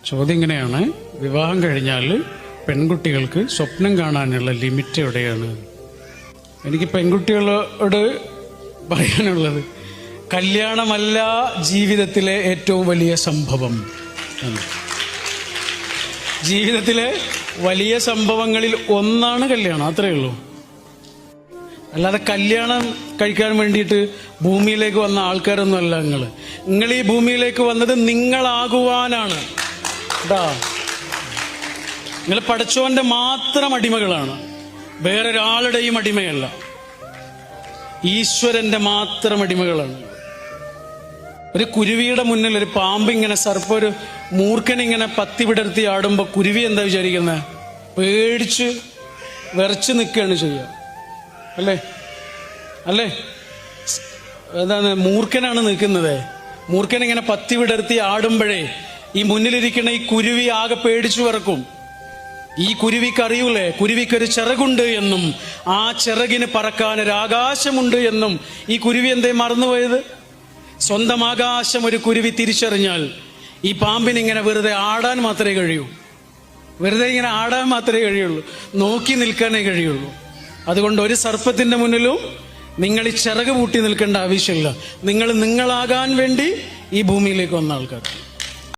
ചോദ്യം ഇങ്ങനെയാണ്: വിവാഹം കഴിഞ്ഞാൽ പെൺകുട്ടികൾക്ക് സ്വപ്നം കാണാനുള്ള ലിമിറ്റ് എവിടെയാണ്? എനിക്ക് പെൺകുട്ടികളോട് പറയാനുള്ളത്, കല്യാണമല്ല ജീവിതത്തിലെ ഏറ്റവും വലിയ സംഭവം. ജീവിതത്തിലെ വലിയ സംഭവങ്ങളിൽ ഒന്നാണ് കല്യാണം, അത്രയേ ഉള്ളൂ. അല്ലാതെ കല്യാണം കഴിക്കാൻ വേണ്ടിയിട്ട് ഭൂമിയിലേക്ക് വന്ന ആൾക്കാരൊന്നും അല്ല നിങ്ങൾ ഈ ഭൂമിയിലേക്ക് വന്നത് നിങ്ങളാകുവാനാണ് കേട്ടാ. നിങ്ങൾ പടച്ചോന്റെ മാത്രം അടിമകളാണ്, വേറൊരാളുടെയും അടിമയല്ല, ഈശ്വരന്റെ മാത്രം അടിമകളാണ്. ഒരു കുരുവിയുടെ മുന്നിൽ ഒരു പാമ്പ് ഇങ്ങനെ ഒരു മൂർഖനിങ്ങനെ പത്തി വിടർത്തി ആടുമ്പോ കുരുവി എന്താ വിചാരിക്കുന്നത്? പേടിച്ച് വിറച്ച് നിൽക്കുകയാണ് ചെയ്യുക, അല്ലേ? അല്ലേ? എന്താണ്, മൂർഖനാണ് നിൽക്കുന്നത്. മൂർഖൻ ഇങ്ങനെ പത്തി വിടർത്തി ആടുമ്പോഴേ ഈ മുന്നിലിരിക്കുന്ന ഈ കുരുവി ആകെ പേടിച്ചു വിറക്കും. ഈ കുരുവിക്ക് അറിയൂലേ, കുരുവിക്കൊരു ചിറകുണ്ട് എന്നും ആ ചിറകിന് പറക്കാൻ ഒരു ആകാശമുണ്ട് എന്നും. ഈ കുരുവി എന്തേ മറന്നുപോയത്? സ്വന്തം ആകാശം ഒരു കുരുവി തിരിച്ചറിഞ്ഞാൽ ഈ പാമ്പിനിങ്ങനെ വെറുതെ ആടാൻ മാത്രമേ കഴിയൂ, വെറുതെ ഇങ്ങനെ ആടാൻ മാത്രമേ കഴിയുള്ളൂ, നോക്കി നിൽക്കാനേ കഴിയുള്ളൂ. അതുകൊണ്ട് ഒരു സർപ്പത്തിന്റെ മുന്നിലും നിങ്ങൾ ഈ ചിറക് പൂട്ടി നിൽക്കേണ്ട ആവശ്യമില്ല. നിങ്ങളാകാൻ വേണ്ടി ഈ ഭൂമിയിലേക്ക് വന്ന ആൾക്കാർ.